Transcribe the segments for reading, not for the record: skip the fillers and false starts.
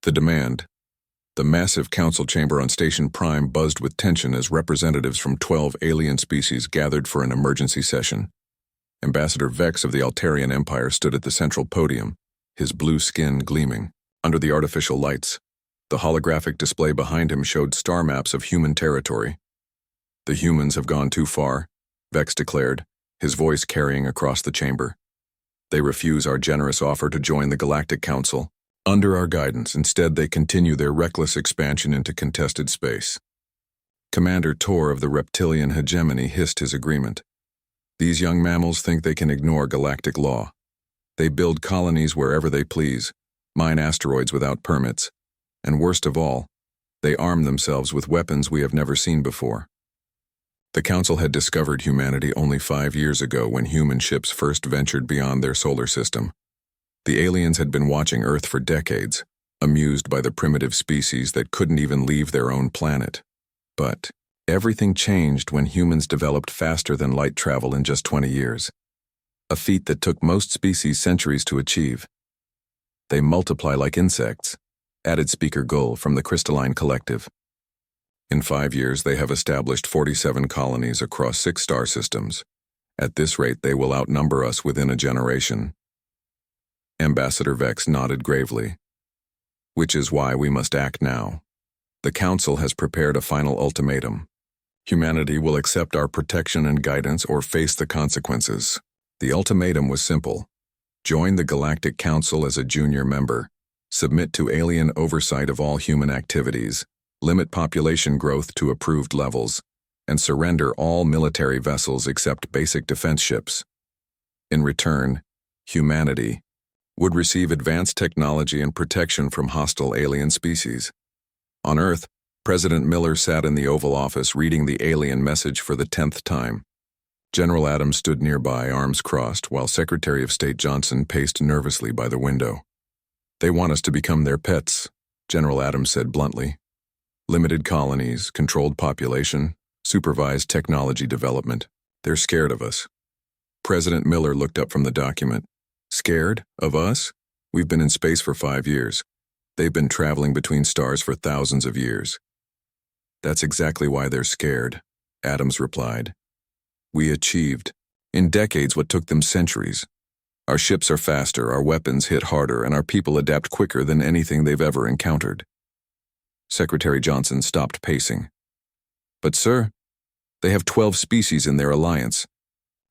The demand. The massive council chamber on Station Prime buzzed with tension as representatives from 12 alien species gathered for an emergency session. Ambassador Vex of the Altarian Empire stood at the central podium, his blue skin gleaming. Under the artificial lights, the holographic display behind him showed star maps of human territory. "The humans have gone too far," Vex declared, his voice carrying across the chamber. "They refuse our generous offer to join the Galactic Council. Under our guidance, instead they continue their reckless expansion into contested space." Commander Tor of the Reptilian Hegemony hissed his agreement. "These young mammals think they can ignore galactic law. They build colonies wherever they please, mine asteroids without permits, and worst of all, they arm themselves with weapons we have never seen before." The Council had discovered humanity only 5 years ago when human ships first ventured beyond their solar system. The aliens had been watching Earth for decades, amused by the primitive species that couldn't even leave their own planet. But everything changed when humans developed faster than light travel in just 20 years, a feat that took most species centuries to achieve. "They multiply like insects," added Speaker Gull from the Crystalline Collective. "In 5 years, they have established 47 colonies across 6 star systems. At this rate, they will outnumber us within a generation." Ambassador Vex nodded gravely. "Which is why we must act now. The Council has prepared a final ultimatum. Humanity will accept our protection and guidance or face the consequences." The ultimatum was simple. Join the Galactic Council as a junior member, submit to alien oversight of all human activities, limit population growth to approved levels, and surrender all military vessels except basic defense ships. In return, humanity would receive advanced technology and protection from hostile alien species. On Earth, President Miller sat in the Oval Office reading the alien message for the 10th time. General Adams stood nearby, arms crossed, while Secretary of State Johnson paced nervously by the window. "They want us to become their pets," General Adams said bluntly. "Limited colonies, controlled population, supervised technology development. They're scared of us." President Miller looked up from the document. "Scared? Of us? We've been in space for 5 years. They've been traveling between stars for thousands of years." "That's exactly why they're scared," Adams replied. "We achieved, in decades, what took them centuries. Our ships are faster, our weapons hit harder, and our people adapt quicker than anything they've ever encountered." Secretary Johnson stopped pacing. "But sir, they have 12 species in their alliance.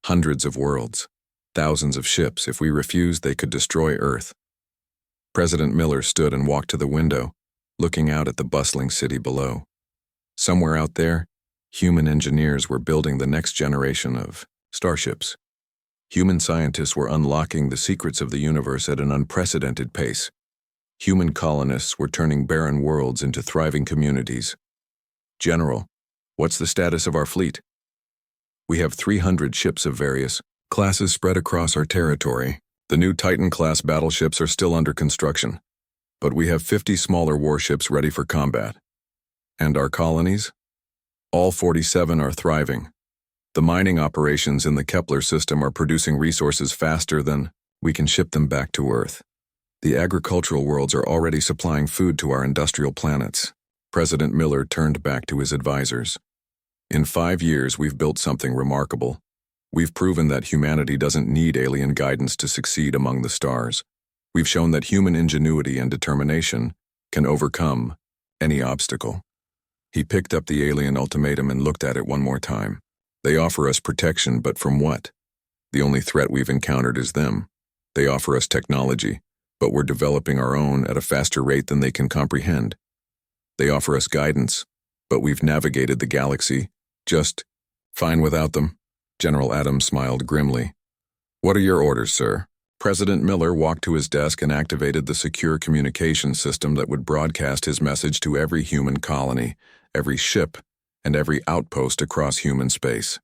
Hundreds of worlds. Thousands of ships. If we refused, they could destroy Earth." President Miller stood and walked to the window, looking out at the bustling city below. Somewhere out there, human engineers were building the next generation of starships. Human scientists were unlocking the secrets of the universe at an unprecedented pace. Human colonists were turning barren worlds into thriving communities. "General, what's the status of our fleet?" "We have 300 ships of various classes spread across our territory. The new Titan-class battleships are still under construction, but we have 50 smaller warships ready for combat." "And our colonies?" "All 47 are thriving. The mining operations in the Kepler system are producing resources faster than we can ship them back to Earth. The agricultural worlds are already supplying food to our industrial planets." President Miller turned back to his advisors. "In 5 years, we've built something remarkable. We've proven that humanity doesn't need alien guidance to succeed among the stars. We've shown that human ingenuity and determination can overcome any obstacle." He picked up the alien ultimatum and looked at it one more time. "They offer us protection, but from what? The only threat we've encountered is them. They offer us technology, but we're developing our own at a faster rate than they can comprehend. They offer us guidance, but we've navigated the galaxy just fine without them." General Adams smiled grimly. "What are your orders, sir?" President Miller walked to his desk and activated the secure communication system that would broadcast his message to every human colony, every ship, and every outpost across human space.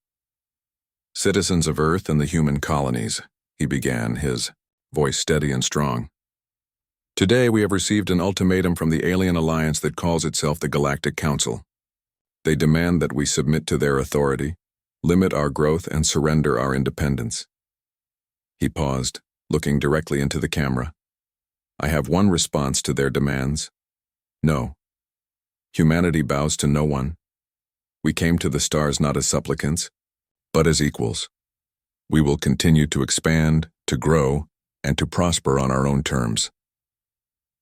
"Citizens of Earth and the human colonies," he began, his voice steady and strong. "Today we have received an ultimatum from the alien alliance that calls itself the Galactic Council. They demand that we submit to their authority, limit our growth, and surrender our independence." He paused, looking directly into the camera. "I have one response to their demands, No. Humanity bows to no one. We came to the stars not as supplicants, but as equals. We will continue to expand, to grow, and to prosper on our own terms.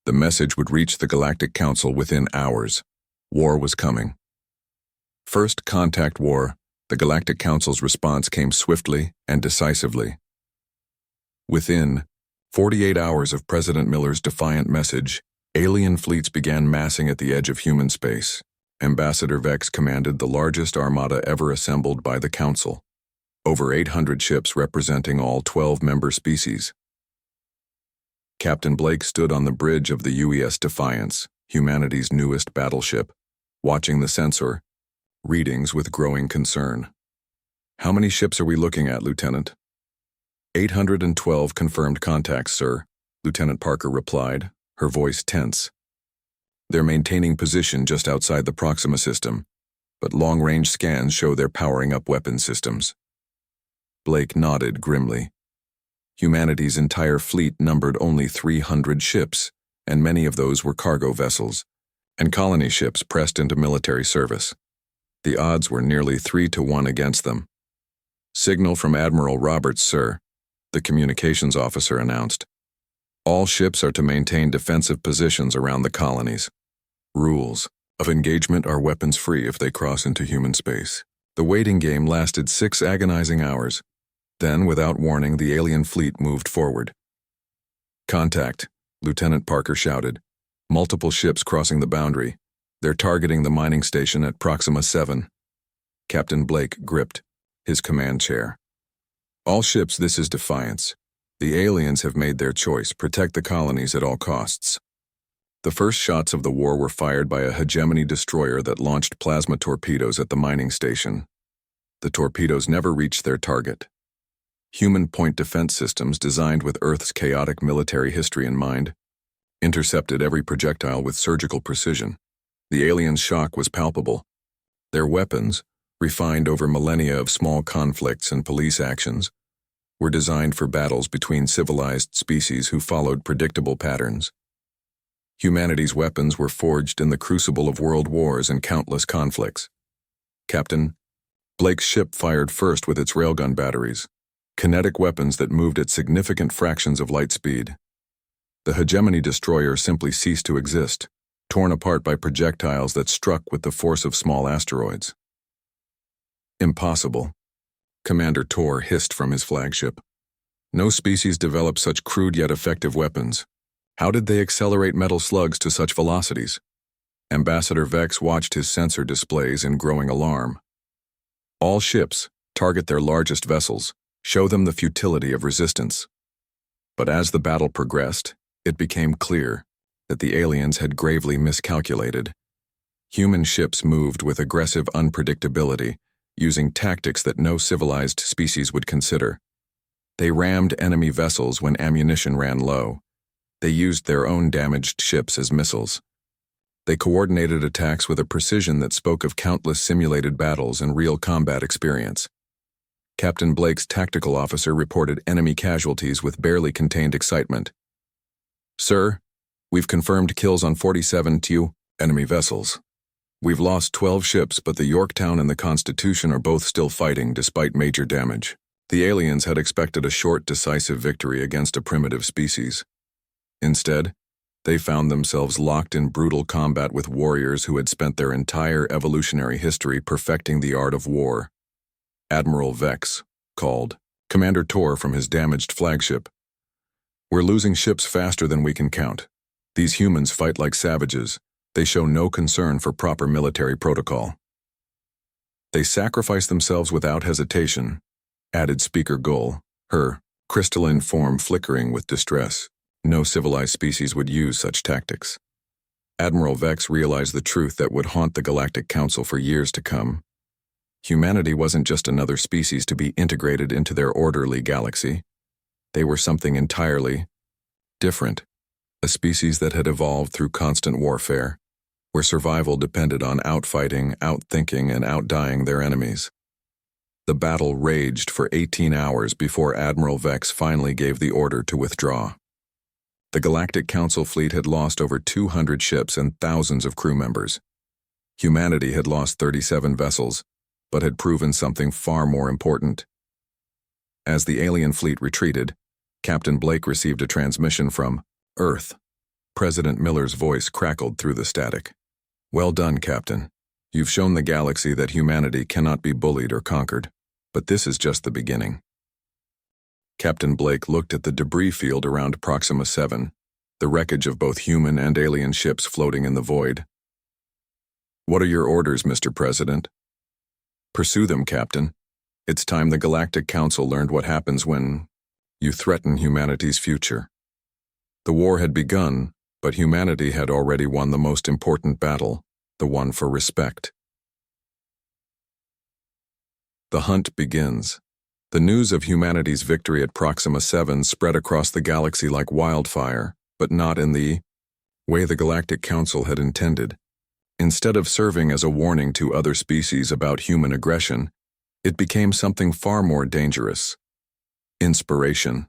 The message would reach the Galactic Council within hours. War was coming. First contact war, the Galactic Council's response came swiftly and decisively. Within 48 hours of President Miller's defiant message, alien fleets began massing at the edge of human space. Ambassador Vex commanded the largest armada ever assembled by the Council. Over 800 ships representing all 12 member species. Captain Blake stood on the bridge of the UES Defiance, humanity's newest battleship, watching the sensor readings with growing concern. "How many ships are we looking at, Lieutenant?" 812 confirmed contacts, sir, Lieutenant Parker replied, her voice tense. "They're maintaining position just outside the Proxima system, but long-range scans show they're powering up weapon systems." Blake nodded grimly. Humanity's entire fleet numbered only 300 ships, and many of those were cargo vessels, and colony ships pressed into military service. The odds were nearly 3-1 against them. "Signal from Admiral Roberts, sir," the communications officer announced. "All ships are to maintain defensive positions around the colonies. Rules of engagement are weapons-free if they cross into human space." The waiting game lasted 6 agonizing hours. Then, without warning, the alien fleet moved forward. "Contact," Lieutenant Parker shouted. "Multiple ships crossing the boundary. They're targeting the mining station at Proxima 7. Captain Blake gripped his command chair. "All ships, this is Defiance. The aliens have made their choice: protect the colonies at all costs." The first shots of the war were fired by a hegemony destroyer that launched plasma torpedoes at the mining station. The torpedoes never reached their target. Human point defense systems designed with Earth's chaotic military history in mind intercepted every projectile with surgical precision. The aliens' shock was palpable. Their weapons, refined over millennia of small conflicts and police actions, were designed for battles between civilized species who followed predictable patterns. Humanity's weapons were forged in the crucible of world wars and countless conflicts. Captain Blake's ship fired first with its railgun batteries, kinetic weapons that moved at significant fractions of light speed. The hegemony destroyer simply ceased to exist, torn apart by projectiles that struck with the force of small asteroids. "Impossible," Commander Tor hissed from his flagship. "No species developed such crude yet effective weapons. How did they accelerate metal slugs to such velocities?" Ambassador Vex watched his sensor displays in growing alarm. "All ships, target their largest vessels. Show them the futility of resistance." But as the battle progressed, it became clear that the aliens had gravely miscalculated. Human ships moved with aggressive unpredictability, using tactics that no civilized species would consider. They rammed enemy vessels when ammunition ran low. They used their own damaged ships as missiles. They coordinated attacks with a precision that spoke of countless simulated battles and real combat experience. Captain Blake's tactical officer reported enemy casualties with barely contained excitement. "Sir, we've confirmed kills on 47 enemy vessels. We've lost 12 ships, but the Yorktown and the Constitution are both still fighting despite major damage." The aliens had expected a short, decisive victory against a primitive species. Instead, they found themselves locked in brutal combat with warriors who had spent their entire evolutionary history perfecting the art of war. Admiral Vex called Commander Tor from his damaged flagship. "We're losing ships faster than we can count. These humans fight like savages. They show no concern for proper military protocol. They sacrifice themselves without hesitation," added Speaker Gull, her crystalline form flickering with distress. No civilized species would use such tactics. Admiral Vex realized the truth that would haunt the Galactic Council for years to come. Humanity wasn't just another species to be integrated into their orderly galaxy. They were something entirely different, a species that had evolved through constant warfare, where survival depended on outfighting, outthinking, and outdying their enemies. The battle raged for 18 hours before Admiral Vex finally gave the order to withdraw. The Galactic Council fleet had lost over 200 ships and thousands of crew members. Humanity had lost 37 vessels, but had proven something far more important. As the alien fleet retreated, Captain Blake received a transmission from Earth. President Miller's voice crackled through the static. "Well done, Captain. You've shown the galaxy that humanity cannot be bullied or conquered, but this is just the beginning." Captain Blake looked at the debris field around Proxima 7, the wreckage of both human and alien ships floating in the void. "What are your orders, Mr. President?" "Pursue them, Captain. It's time the Galactic Council learned what happens when you threaten humanity's future." The war had begun, but humanity had already won the most important battle, the one for respect. The hunt begins. The news of humanity's victory at Proxima 7 spread across the galaxy like wildfire, but not in the way the Galactic Council had intended. Instead of serving as a warning to other species about human aggression, it became something far more dangerous: inspiration.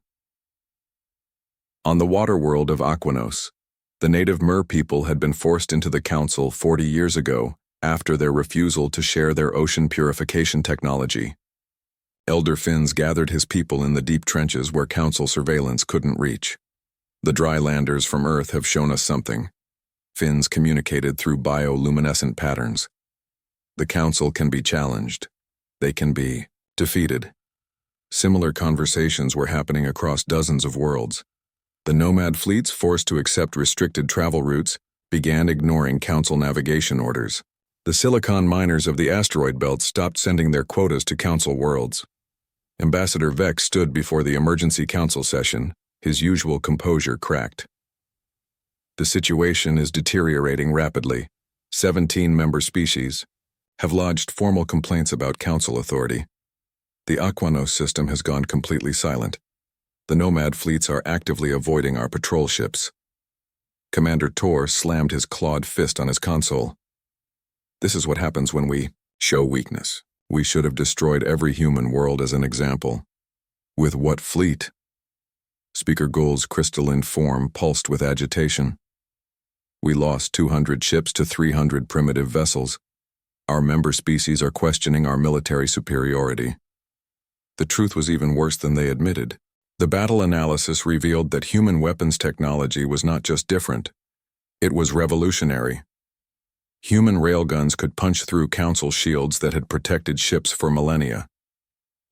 On the water world of Aquanos, the native Mer people had been forced into the Council 40 years ago after their refusal to share their ocean purification technology. Elder Finns gathered his people in the deep trenches where Council surveillance couldn't reach. The drylanders from Earth have shown us something. Finns communicated through bioluminescent patterns. The Council can be challenged. They can be defeated. Similar conversations were happening across dozens of worlds. The nomad fleets, forced to accept restricted travel routes, began ignoring Council navigation orders. The silicon miners of the asteroid belt stopped sending their quotas to Council worlds. Ambassador Vex stood before the emergency Council session, his usual composure cracked. "The situation is deteriorating rapidly. 17 member species have lodged formal complaints about Council authority. The Aquanos system has gone completely silent. The nomad fleets are actively avoiding our patrol ships." Commander Tor slammed his clawed fist on his console. "This is what happens when we show weakness. We should have destroyed every human world as an example." "With what fleet?" Speaker Gould's crystalline form pulsed with agitation. "We lost 200 ships to 300 primitive vessels. Our member species are questioning our military superiority." The truth was even worse than they admitted. The battle analysis revealed that human weapons technology was not just different, it was revolutionary. Human railguns could punch through Council shields that had protected ships for millennia.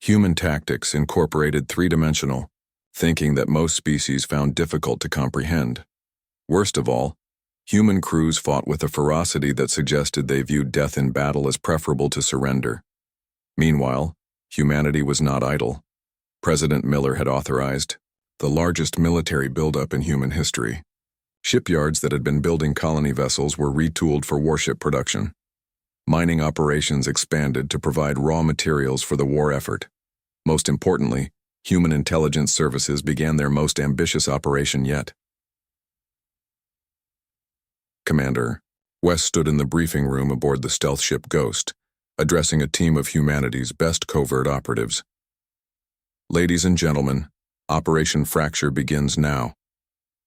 Human tactics incorporated three-dimensional thinking that most species found difficult to comprehend. Worst of all, human crews fought with a ferocity that suggested they viewed death in battle as preferable to surrender. Meanwhile, humanity was not idle. President Miller had authorized the largest military buildup in human history. Shipyards that had been building colony vessels were retooled for warship production. Mining operations expanded to provide raw materials for the war effort. Most importantly, human intelligence services began their most ambitious operation yet. Commander West stood in the briefing room aboard the stealth ship Ghost, addressing a team of humanity's best covert operatives. "Ladies and gentlemen, Operation Fracture begins now.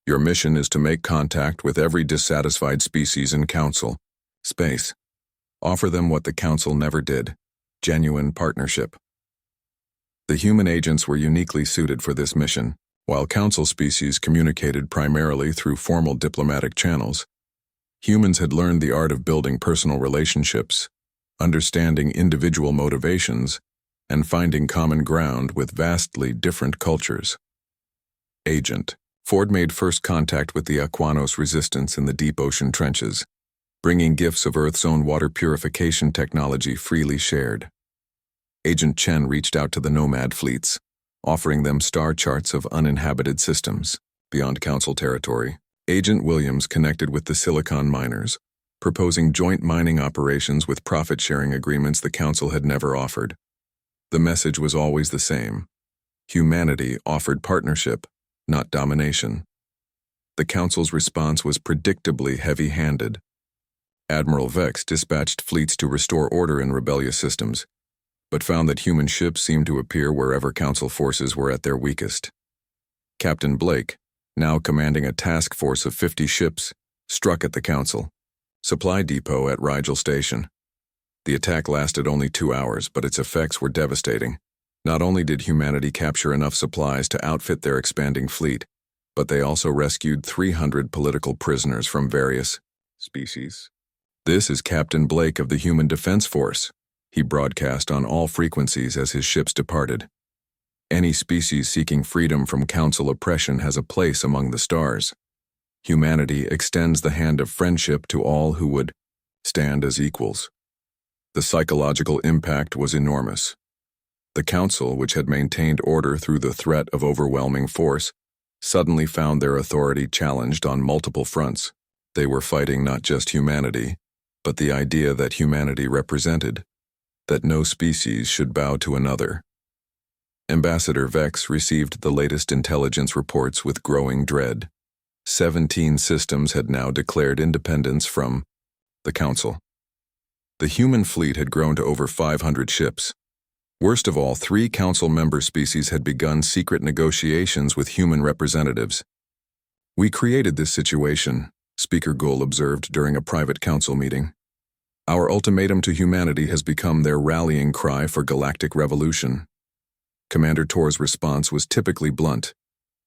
Your mission is to make contact with every dissatisfied species in Council space. Offer them what the Council never did: genuine partnership." The human agents were uniquely suited for this mission. While Council species communicated primarily through formal diplomatic channels, humans had learned the art of building personal relationships, understanding individual motivations, and finding common ground with vastly different cultures. Agent Ford made first contact with the Aquanos resistance in the deep ocean trenches, bringing gifts of Earth's own water purification technology freely shared. Agent Chen reached out to the nomad fleets, offering them star charts of uninhabited systems beyond Council territory. Agent Williams connected with the silicon miners, proposing joint mining operations with profit-sharing agreements the Council had never offered. The message was always the same: humanity offered partnership, not domination. The Council's response was predictably heavy-handed. Admiral Vex dispatched fleets to restore order in rebellious systems, but found that human ships seemed to appear wherever Council forces were at their weakest. Captain Blake, now commanding a task force of 50 ships, struck at the Council supply depot at Rigel Station. The attack lasted only 2 hours, but its effects were devastating. Not only did humanity capture enough supplies to outfit their expanding fleet, but they also rescued 300 political prisoners from various species. "This is Captain Blake of the Human Defense Force," he broadcast on all frequencies as his ships departed. "Any species seeking freedom from Council oppression has a place among the stars. Humanity extends the hand of friendship to all who would stand as equals." The psychological impact was enormous. The Council, which had maintained order through the threat of overwhelming force, suddenly found their authority challenged on multiple fronts. They were fighting not just humanity, but the idea that humanity represented, that no species should bow to another. Ambassador Vex received the latest intelligence reports with growing dread. 17 systems had now declared independence from the Council. The human fleet had grown to over 500 ships. Worst of all, 3 Council member species had begun secret negotiations with human representatives. "We created this situation," Speaker Gull observed during a private council meeting. "Our ultimatum to humanity has become their rallying cry for galactic revolution." Commander Tor's response was typically blunt.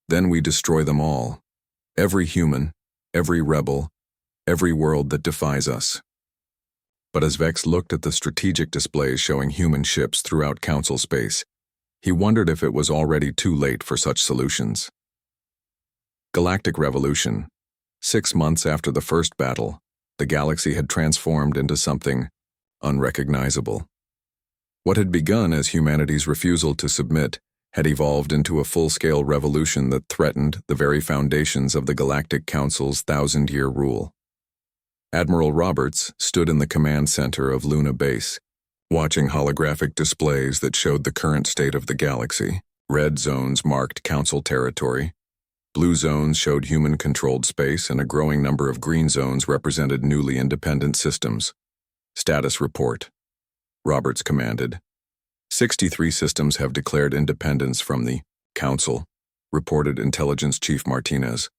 "Then we destroy them all. Every human, every rebel, every world that defies us." But as Vex looked at the strategic displays showing human ships throughout Council space, he wondered if it was already too late for such solutions. Galactic revolution. 6 months after the first battle, the galaxy had transformed into something unrecognizable. What had begun as humanity's refusal to submit had evolved into a full-scale revolution that threatened the very foundations of the Galactic Council's 1,000-year rule. Admiral Roberts stood in the command center of Luna Base, watching holographic displays that showed the current state of the galaxy. Red zones marked Council territory. Blue zones showed human-controlled space, and a growing number of green zones represented newly independent systems. "Status report," Roberts commanded. 63 systems have declared independence from the Council, reported Intelligence Chief Martinez.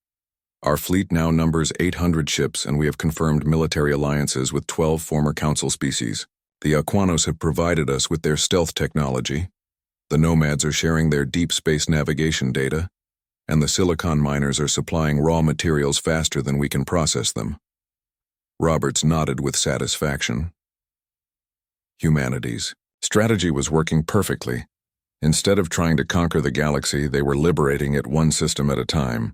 "Our fleet now numbers 800 ships, and we have confirmed military alliances with 12 former Council species. The Aquanos have provided us with their stealth technology. The Nomads are sharing their deep space navigation data, and the Silicon miners are supplying raw materials faster than we can process them." Roberts nodded with satisfaction. Humanity's strategy was working perfectly. Instead of trying to conquer the galaxy, they were liberating it one system at a time.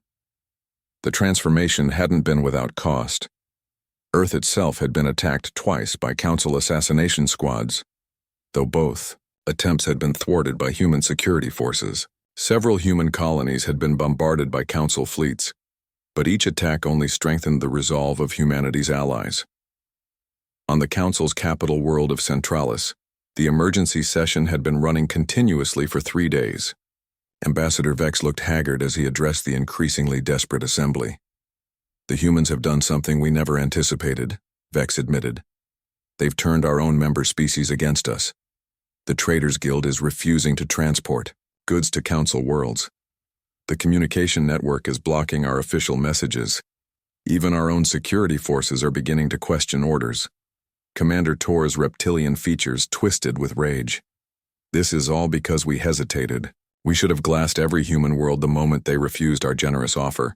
The transformation hadn't been without cost. Earth itself had been attacked twice by Council assassination squads, though both attempts had been thwarted by human security forces. Several human colonies had been bombarded by Council fleets, but each attack only strengthened the resolve of humanity's allies. On the Council's capital world of Centralis, the emergency session had been running continuously for 3 days. Ambassador Vex looked haggard as he addressed the increasingly desperate assembly. "The humans have done something we never anticipated," Vex admitted. "They've turned our own member species against us. The Traders Guild is refusing to transport goods to Council worlds. The communication network is blocking our official messages. Even our own security forces are beginning to question orders." Commander Tor's reptilian features twisted with rage. "This is all because we hesitated. We should have glassed every human world the moment they refused our generous offer."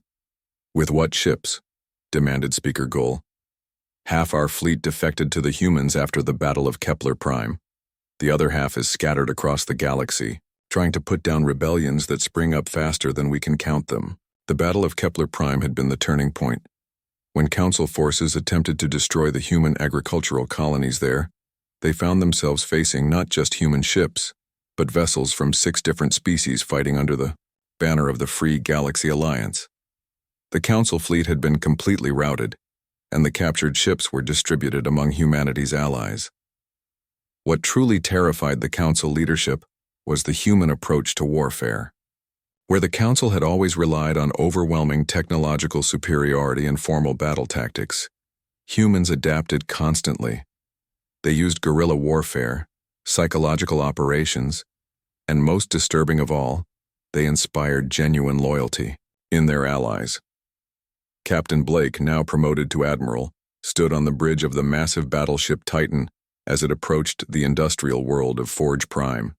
"With what ships?" demanded Speaker Gull. "Half our fleet defected to the humans after the Battle of Kepler Prime. The other half is scattered across the galaxy, trying to put down rebellions that spring up faster than we can count them." The Battle of Kepler Prime had been the turning point. When Council forces attempted to destroy the human agricultural colonies there, they found themselves facing not just human ships, but vessels from 6 different species fighting under the banner of the Free Galaxy Alliance. The Council fleet had been completely routed, and the captured ships were distributed among humanity's allies. What truly terrified the Council leadership was the human approach to warfare. Where the Council had always relied on overwhelming technological superiority and formal battle tactics, humans adapted constantly. They used guerrilla warfare, psychological operations, and most disturbing of all, they inspired genuine loyalty. in their allies. Captain Blake, now promoted to admiral, stood on the bridge of the massive battleship Titan as it approached the industrial world of Forge Prime.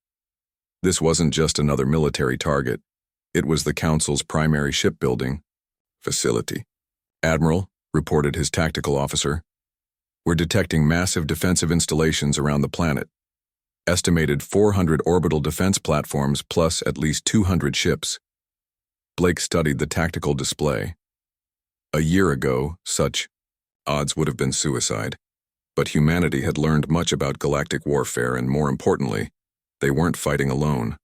This wasn't just another military target. It was the Council's primary shipbuilding facility. "Admiral," reported his tactical officer, "we're detecting massive defensive installations around the planet. Estimated 400 orbital defense platforms plus at least 200 ships." Blake studied the tactical display. A year ago, such odds would have been suicide. But humanity had learned much about galactic warfare, and more importantly, they weren't fighting alone.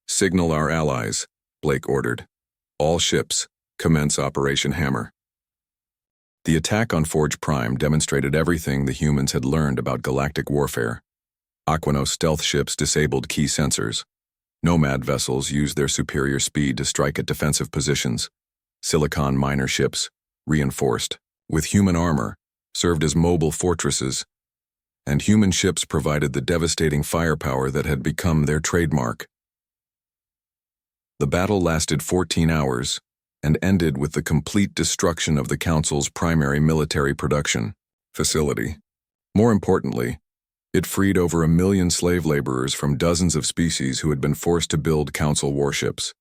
"Signal our allies," Blake ordered. "All ships, commence Operation Hammer." The attack on Forge Prime demonstrated everything the humans had learned about galactic warfare. Aquanos stealth ships disabled key sensors. Nomad vessels used their superior speed to strike at defensive positions. Silicon miner ships, reinforced with human armor, served as mobile fortresses, and human ships provided the devastating firepower that had become their trademark. The battle lasted 14 hours and ended with the complete destruction of the Council's primary military production facility. More importantly, it freed over 1 million slave laborers from dozens of species who had been forced to build Council warships.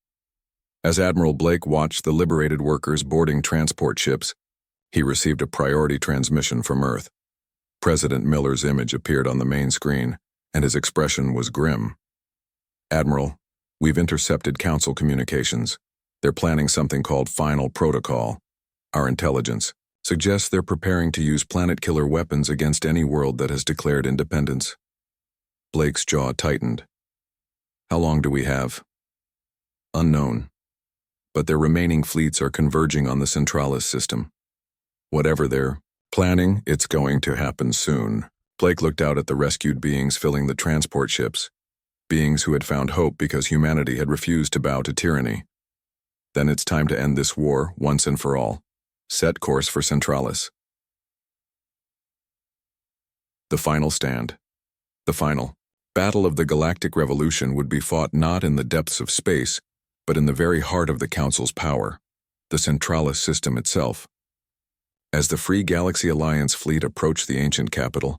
As Admiral Blake watched the liberated workers boarding transport ships, he received a priority transmission from Earth. President Miller's image appeared on the main screen, and his expression was grim. "Admiral, we've intercepted Council communications. They're planning something called Final Protocol. Our intelligence suggests they're preparing to use planet-killer weapons against any world that has declared independence." Blake's jaw tightened. "How long do we have?" "Unknown. But their remaining fleets are converging on the Centralis system. Whatever they're planning, it's going to happen soon." Blake looked out at the rescued beings filling the transport ships, beings who had found hope because humanity had refused to bow to tyranny. "Then it's time to end this war once and for all. Set course for Centralis." The final stand. The final battle of the Galactic Revolution would be fought not in the depths of space, but in the very heart of the Council's power, the Centralis system itself. As the Free Galaxy Alliance fleet approached the ancient capital,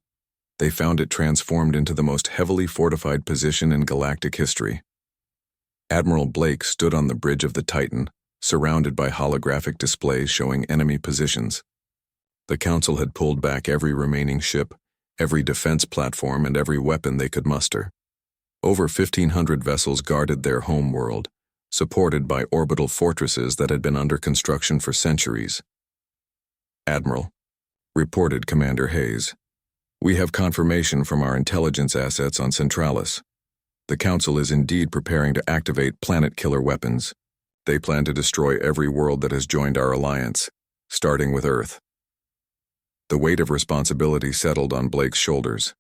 they found it transformed into the most heavily fortified position in galactic history. Admiral Blake stood on the bridge of the Titan, surrounded by holographic displays showing enemy positions. The Council had pulled back every remaining ship, every defense platform, and every weapon they could muster. Over 1,500 vessels guarded their home world, supported by orbital fortresses that had been under construction for centuries. "Admiral," reported Commander Hayes, "we have confirmation from our intelligence assets on Centralis. The Council is indeed preparing to activate planet-killer weapons. They plan to destroy every world that has joined our alliance, starting with Earth." The weight of responsibility settled on Blake's shoulders.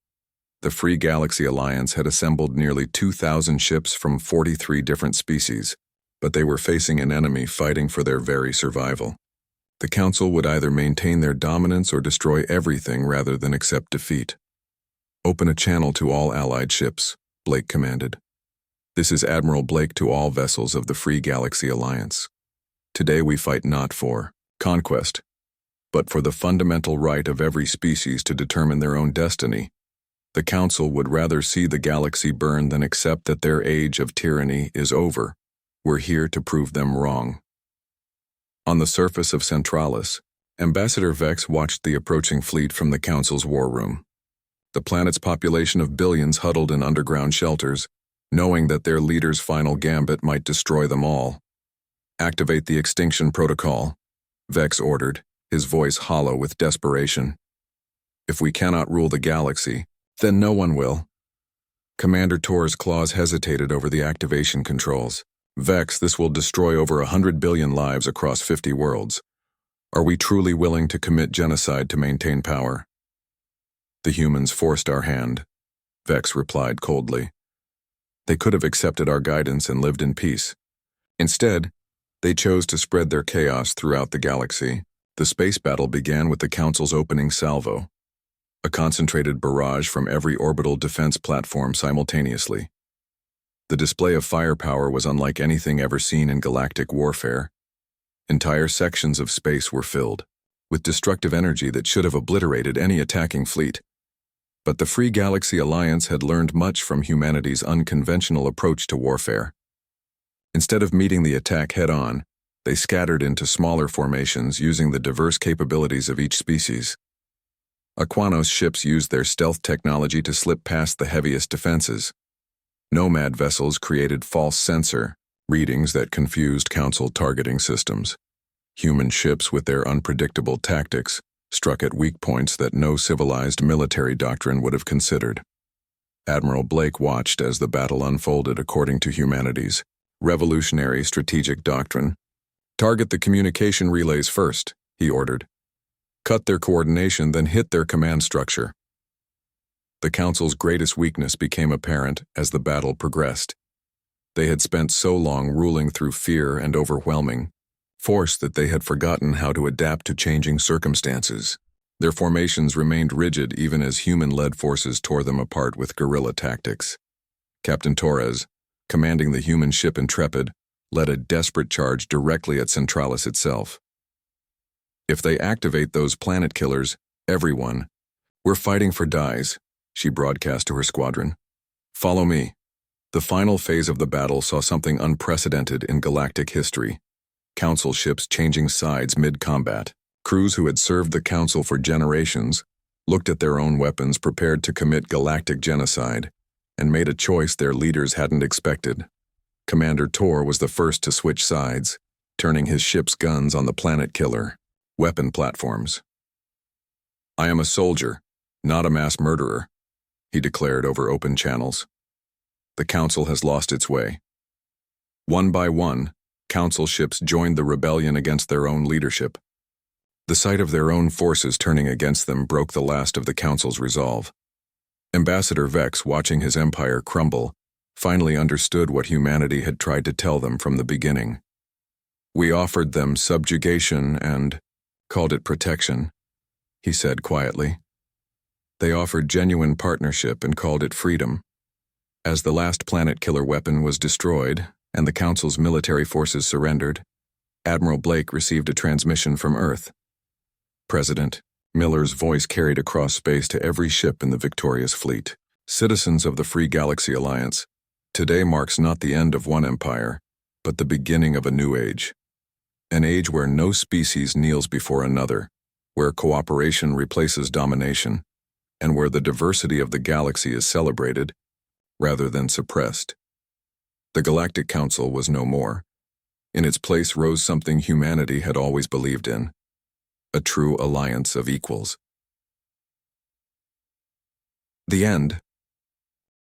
The Free Galaxy Alliance had assembled nearly 2,000 ships from 43 different species, but they were facing an enemy fighting for their very survival. The Council would either maintain their dominance or destroy everything rather than accept defeat. "Open a channel to all Allied ships," Blake commanded. "This is Admiral Blake to all vessels of the Free Galaxy Alliance. Today we fight not for conquest, but for the fundamental right of every species to determine their own destiny. The Council would rather see the galaxy burn than accept that their age of tyranny is over. We're here to prove them wrong." On the surface of Centralis, Ambassador Vex watched the approaching fleet from the Council's war room. The planet's population of billions huddled in underground shelters, knowing that their leader's final gambit might destroy them all. "Activate the extinction protocol," Vex ordered, his voice hollow with desperation. "If we cannot rule the galaxy, then no one will." Commander Tor's claws hesitated over the activation controls. "Vex, this will destroy over 100 billion lives across 50 worlds. Are we truly willing to commit genocide to maintain power?" "The humans forced our hand," Vex replied coldly. "They could have accepted our guidance and lived in peace. Instead, they chose to spread their chaos throughout the galaxy." The space battle began with the Council's opening salvo, a concentrated barrage from every orbital defense platform simultaneously. The display of firepower was unlike anything ever seen in galactic warfare. Entire sections of space were filled with destructive energy that should have obliterated any attacking fleet. But the Free Galaxy Alliance had learned much from humanity's unconventional approach to warfare. Instead of meeting the attack head-on, they scattered into smaller formations using the diverse capabilities of each species. Aquanos ships used their stealth technology to slip past the heaviest defenses. Nomad vessels created false sensor readings that confused Council targeting systems. Human ships, with their unpredictable tactics, struck at weak points that no civilized military doctrine would have considered. Admiral Blake watched as the battle unfolded according to humanity's revolutionary strategic doctrine. "Target the communication relays first," he ordered. "Cut their coordination, then hit their command structure." The Council's greatest weakness became apparent as the battle progressed. They had spent so long ruling through fear and overwhelming force that they had forgotten how to adapt to changing circumstances. Their formations remained rigid even as human-led forces tore them apart with guerrilla tactics. Captain Torres, commanding the human ship Intrepid, led a desperate charge directly at Centralis itself. "If they activate those planet killers, everyone, we're fighting for dies," she broadcast to her squadron. "Follow me." The final phase of the battle saw something unprecedented in galactic history. Council ships changing sides mid-combat. Crews who had served the Council for generations looked at their own weapons prepared to commit galactic genocide and made a choice their leaders hadn't expected. Commander Tor was the first to switch sides, turning his ship's guns on the planet killer weapon platforms. "I am a soldier, not a mass murderer," he declared over open channels. "The Council has lost its way." One by one, Council ships joined the rebellion against their own leadership. The sight of their own forces turning against them broke the last of the Council's resolve. Ambassador Vex, watching his empire crumble, finally understood what humanity had tried to tell them from the beginning. "We offered them subjugation and called it protection," he said quietly. "They offered genuine partnership and called it freedom." As the last planet killer weapon was destroyed and the Council's military forces surrendered, Admiral Blake received a transmission from Earth. "President," Miller's voice carried across space to every ship in the victorious fleet. "Citizens of the Free Galaxy Alliance, today marks not the end of one empire, but the beginning of a new age. An age where no species kneels before another, where cooperation replaces domination, and where the diversity of the galaxy is celebrated rather than suppressed." The Galactic Council was no more. In its place rose something humanity had always believed in: a true alliance of equals. The end.